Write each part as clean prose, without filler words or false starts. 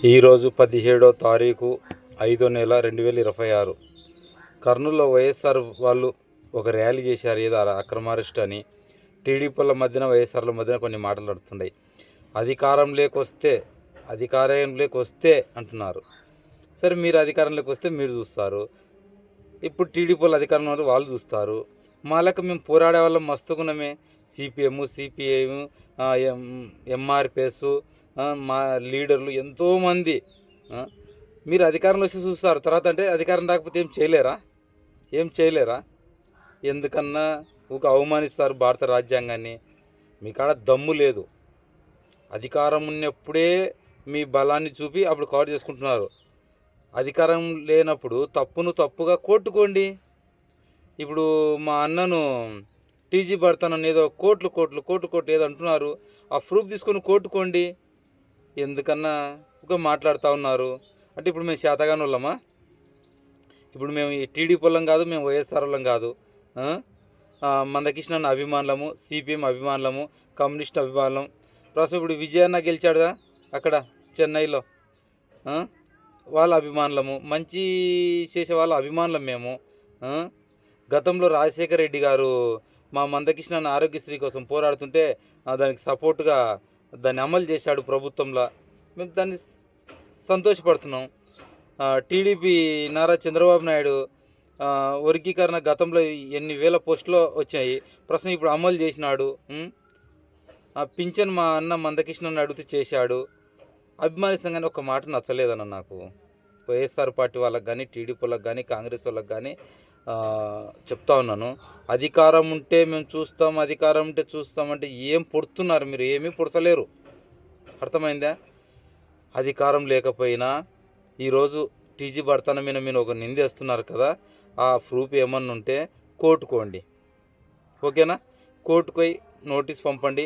ఈరోజు 17వ తారీఖు 5వ నెల 2026 కర్నూలులో వైఎస్ఆర్ వాళ్ళు ఒక ర్యాలీ చేశారు. ఏదో అక్రమారెస్ట్ అని టీడీపీల మధ్యన వైఎస్ఆర్ల మధ్యన కొన్ని మాటలు నడుస్తున్నాయి. అధికారంలోకి వస్తే అంటున్నారు. సరే, మీరు అధికారంలోకి వస్తే మీరు చూస్తారు. ఇప్పుడు టీడీపీల అధికారంలో వాళ్ళు చూస్తారు. మాలకు మేము పోరాడే వాళ్ళం మస్తుకున్నామే. సిపిఎం, సిపిఐఎం, ఎంఆర్పిఎస్, మా లీడర్లు ఎంతోమంది. మీరు అధికారంలో వచ్చి చూస్తారు. తర్వాత అంటే అధికారం రాకపోతే ఏం చేయలేరా? ఎందుకన్నా ఒక అవమానిస్తారు భారత రాజ్యాంగాన్ని. మీ కాడ దమ్ము లేదు. అధికారం ఉన్నప్పుడే మీ బలాన్ని చూపి అప్పుడు కవర్ చేసుకుంటున్నారు. అధికారం లేనప్పుడు తప్పుగా కొట్టుకోండి. ఇప్పుడు మా అన్నను టీజీ పడతానని ఏదో కోట్లు ఏదో అంటున్నారు. ఆ ప్రూఫ్ తీసుకొని కొట్టుకోండి. ఎందుకన్నా ఒక మాట్లాడుతూ ఉన్నారు. అంటే ఇప్పుడు మేము శాతగాని వాళ్ళమా? ఇప్పుడు మేము టీడీపీ వాళ్ళం కాదు, మేము వైఎస్ఆర్ వాళ్ళం కాదు. మందకృష్ణ అభిమానులము, సిపిఎం అభిమానులము, కమ్యూనిస్ట్ అభిమానులం. ప్రస్తుతం ఇప్పుడు విజయన్న గెలిచాడుగా అక్కడ చెన్నైలో, వాళ్ళ అభిమానులము, మంచి చేసే వాళ్ళ అభిమానులం మేము. గతంలో రాజశేఖర రెడ్డి గారు మా మందకృష్ణ ఆరోగ్యశ్రీ కోసం పోరాడుతుంటే దానికి సపోర్టుగా దాన్ని అమలు చేశాడు ప్రభుత్వంలో. మేము దాన్ని సంతోషపడుతున్నాం. టీడీపీ నారా చంద్రబాబు నాయుడు వర్గీకరణ గతంలో ఎన్ని వేల పోస్టులో వచ్చాయి, ప్రస్తుతం ఇప్పుడు అమలు చేసినాడు. పింఛన్ మా అన్న మందకృష్ణని అడిగితే చేశాడు. అభిమానిస్తాం. ఒక మాట నచ్చలేదన్న నాకు. వైఎస్ఆర్ పార్టీ వాళ్ళకి కానీ, టీడీపీ వాళ్ళకి కానీ, కాంగ్రెస్ వాళ్ళకి కానీ చెప్తా ఉన్నాను. అధికారం ఉంటే మేము చూస్తాం, అధికారం ఉంటే చూస్తామంటే ఏం పొడుతున్నారు మీరు? ఏమీ పొడసలేరు. అర్థమైందా? అధికారం లేకపోయినా ఈరోజు టీజీ భర్తన మీద ఒక నిందేస్తున్నారు కదా, ఆ ప్రూఫ్ ఏమన్నా ఉంటే కోర్టుకోండి. ఓకేనా? కోర్టుకోయి నోటీస్ పంపండి.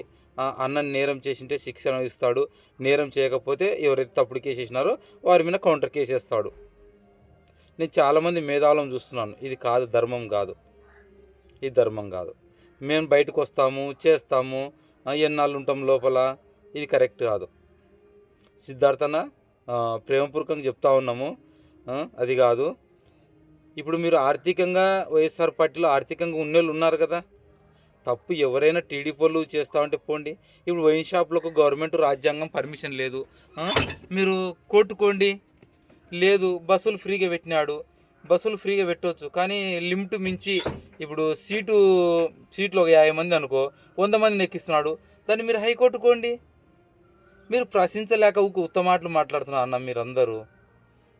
అన్నని నేరం చేసింటే శిక్ష ఇస్తాడు. నేరం చేయకపోతే ఎవరైతే తప్పుడు కేసు వేసినారో వారి మీద కౌంటర్ కేసు వేస్తాడు. నేను చాలామంది మేధావులను చూస్తున్నాను. ఇది కాదు, ధర్మం కాదు. ఇది ధర్మం కాదు. మేము బయటకు వస్తాము, చేస్తాము, ఎన్నాళ్ళు ఉంటాం లోపల. ఇది కరెక్ట్ కాదు. సిద్ధార్థన ప్రేమపూర్వకంగా చెప్తా ఉన్నాము. అది కాదు. ఇప్పుడు మీరు ఆర్థికంగా వైఎస్ఆర్ పార్టీలో ఆర్థికంగా ఉన్నోళ్ళు ఉన్నారు కదా. తప్పు ఎవరైనా టీడీపీలు చేస్తామంటే పోండి. ఇప్పుడు వైన్ షాప్లకు గవర్నమెంట్ రాజ్యాంగం పర్మిషన్ లేదు. మీరు కొట్టుకోండి. లేదు, బస్సులు ఫ్రీగా పెట్టినాడు. బస్సులు ఫ్రీగా పెట్టవచ్చు, కానీ లిమిట్ మించి ఇప్పుడు సీట్లు ఒక 50 మంది అనుకో, 100 మందిని ఎక్కిస్తున్నాడు. దాన్ని మీరు హైకోర్టుకోండి. మీరు ప్రశ్నించలేక ఉత్తమాటలు మాట్లాడుతున్నారు అన్న మీరందరూ.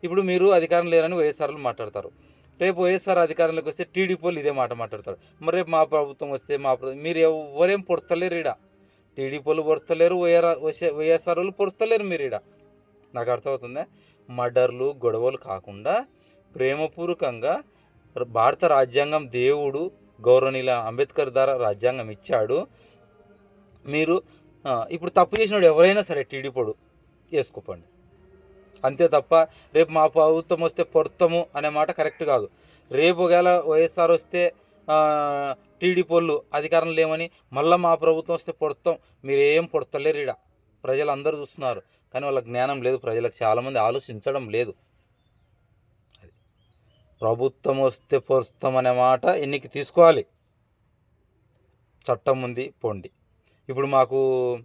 ఇప్పుడు మీరు అధికారం లేరని వైఎస్ఆర్లు మాట్లాడతారు. రేపు వైఎస్ఆర్ అధికారంలోకి వస్తే టీడీపీలు ఇదే మాట మాట్లాడతారు. మరి రేపు మా ప్రభుత్వం వస్తే మీరు ఎవరేం పొడతలేరు. ఈడ టీడీపీలు పొడతలేరు, వైఎస్ఆర్ వాళ్ళు పొడతలేరు. మీరు ఈడ నాకు అర్థమవుతుందా? మర్డర్లు, గొడవలు కాకుండా ప్రేమపూర్వకంగా భారత రాజ్యాంగం దేవుడు గౌరవనీయుల అంబేద్కర్ ద్వారా రాజ్యాంగం ఇచ్చాడు. మీరు ఇప్పుడు తప్పు చేసినాడు ఎవరైనా సరే టీడీపీడు వేసుకోపండి. అంతే తప్ప రేపు మా ప్రభుత్వం వస్తే పొడతాము అనే మాట కరెక్ట్ కాదు. రేపు ఒకవేళ వైఎస్ఆర్ వస్తే టీడీపీలు అధికారం లేమని మళ్ళీ మా ప్రభుత్వం వస్తే పొడతాం. మీరేం పొడతలేరు. ఈడ ప్రజలు అందరూ చూస్తున్నారు, కానీ వాళ్ళకి జ్ఞానం లేదు. ప్రజలకు చాలామంది ఆలోచించడం లేదు. అది ప్రభుత్వం వస్తే పొరుస్తాం అనే మాట ఎన్నికి తీసుకోవాలి. చట్టం ఉంది, పోండి. ఇప్పుడు మాకు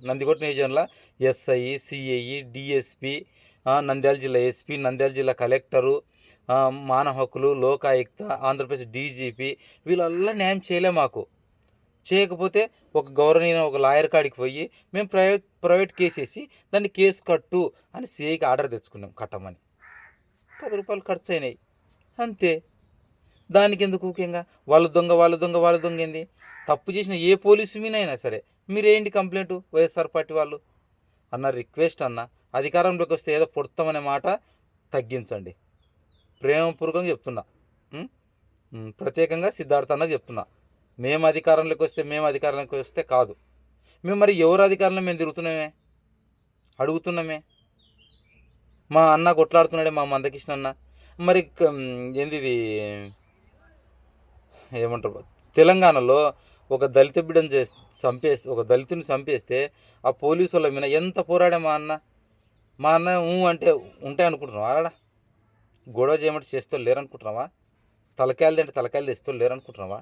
నందికొట్ట నియోజకవర్గంలో ఎస్ఐ, సిఐ, డిఎస్పి, నంద్యాల జిల్లా ఎస్పీ, నంద్యాల జిల్లా కలెక్టరు, మానవ హక్కులు, లోకాయుక్త, ఆంధ్రప్రదేశ్ డీజీపీ వీళ్ళల్లా న్యాయం చేయలే. మాకు చేయకపోతే ఒక గవర్నర్ ఒక లాయర్ కాడికి పోయి మేము ప్రైవేట్ కేసు వేసి దాన్ని కేసు కట్టు అని సిఐకి ఆర్డర్ తెచ్చుకున్నాం. కట్టమని 10 రూపాయలు ఖర్చు అయినాయి అంతే. దానికి ఎందుకు ముఖ్యంగా వాళ్ళ దొంగ ఏంది? తప్పు చేసిన ఏ పోలీసు మీనైనా సరే మీరేంటి కంప్లైంట్? వైఎస్ఆర్ పార్టీ వాళ్ళు అన్న రిక్వెస్ట్ అన్న, అధికారంలోకి వస్తే ఏదో పొడతామనే మాట తగ్గించండి. ప్రేమపూర్వకంగా చెప్తున్నా. ప్రత్యేకంగా సిద్ధార్థ అన్నకు చెప్తున్నా. మేము అధికారంలోకి వస్తే కాదు. మేము మరి ఎవరు అధికారంలో మేము అడుగుతున్నామే. మా అన్న కొట్లాడుతున్నాడే, మా మందకృష్ణ అన్న. మరి ఏంది ఇది ఏమంటారు, తెలంగాణలో ఒక దళిత బిడ్డను ఒక దళితుని చంపేస్తే ఆ పోలీసు వాళ్ళ మీద ఎంత పోరాడే మా అన్న. మా అన్న అంటే ఉంటాయి అనుకుంటున్నావా? ఆడ గొడవ చేయమంటే చేస్తూ లేరనుకుంటున్నావా? తలకాయలు తింటే తలకాయలు తెస్తూ లేరనుకుంటున్నావా?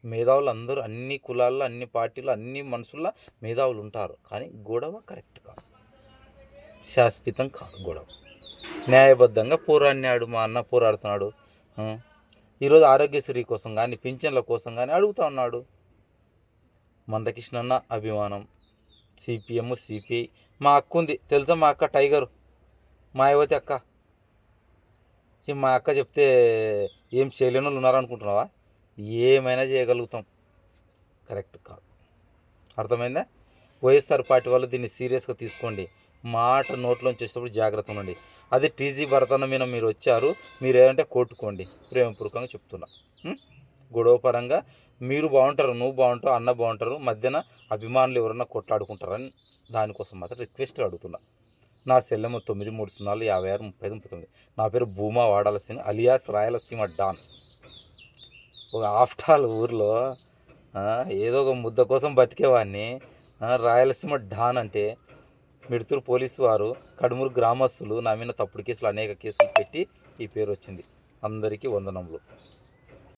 మేధావులు అందరూ అన్ని కులాల్లో, అన్ని పార్టీలు, అన్ని మనుషుల్లో మేధావులు ఉంటారు. కానీ గొడవ కరెక్ట్ కాదు, శాశ్వతం కాదు గొడవ. న్యాయబద్ధంగా పోరాడినాడు మా అన్న, పోరాడుతున్నాడు. ఈరోజు ఆరోగ్యశ్రీ కోసం కానీ, పింఛన్ల కోసం కానీ అడుగుతా ఉన్నాడు. మందకృష్ణ అన్న అభిమానం, సిపిఎం, సిపిఐ. మా అక్క ఉంది తెలుసా, మా అక్క టైగరు, మాయావతి అక్క. మా అక్క చెప్తే ఏం చేయలేని వాళ్ళు ఉన్నారనుకుంటున్నావా? ఏమైనా చేయగలుగుతాం. కరెక్ట్ కాదు, అర్థమైందా? వైఎస్ఆర్ పార్టీ వాళ్ళు దీన్ని సీరియస్గా తీసుకోండి. మాట నోట్లోంచి వచ్చేటప్పుడు జాగ్రత్త ఉండండి. అది టీజీ భరతన మీద మీరు వచ్చారు, మీరు ఏదంటే కొట్టుకోండి, ప్రేమపూర్వకంగా చెప్తున్నా. గొడవ పరంగా మీరు బాగుంటారు, నువ్వు బాగుంటావు, అన్న బాగుంటారు, మధ్యన అభిమానులు ఎవరన్నా కొట్లాడుకుంటారని దానికోసం మాత్రం రిక్వెస్ట్గా అడుగుతున్నా. నా సెల్లెము 9330565539. నా పేరు భూమా వాడాల సింగ్ అలియాస్ రాయలసీమ డాన్. ఒక ఆఫ్టాల్ ఊర్లో ఏదో ఒక ముద్ద కోసం బతికేవాడిని రాయలసీమ డాన్ అంటే మిడుతూరు పోలీసు వారు, కడుమూరు గ్రామస్తులు నా మీద తప్పుడు కేసులు, అనేక కేసులు పెట్టి ఈ పేరు వచ్చింది. అందరికీ వందనములు.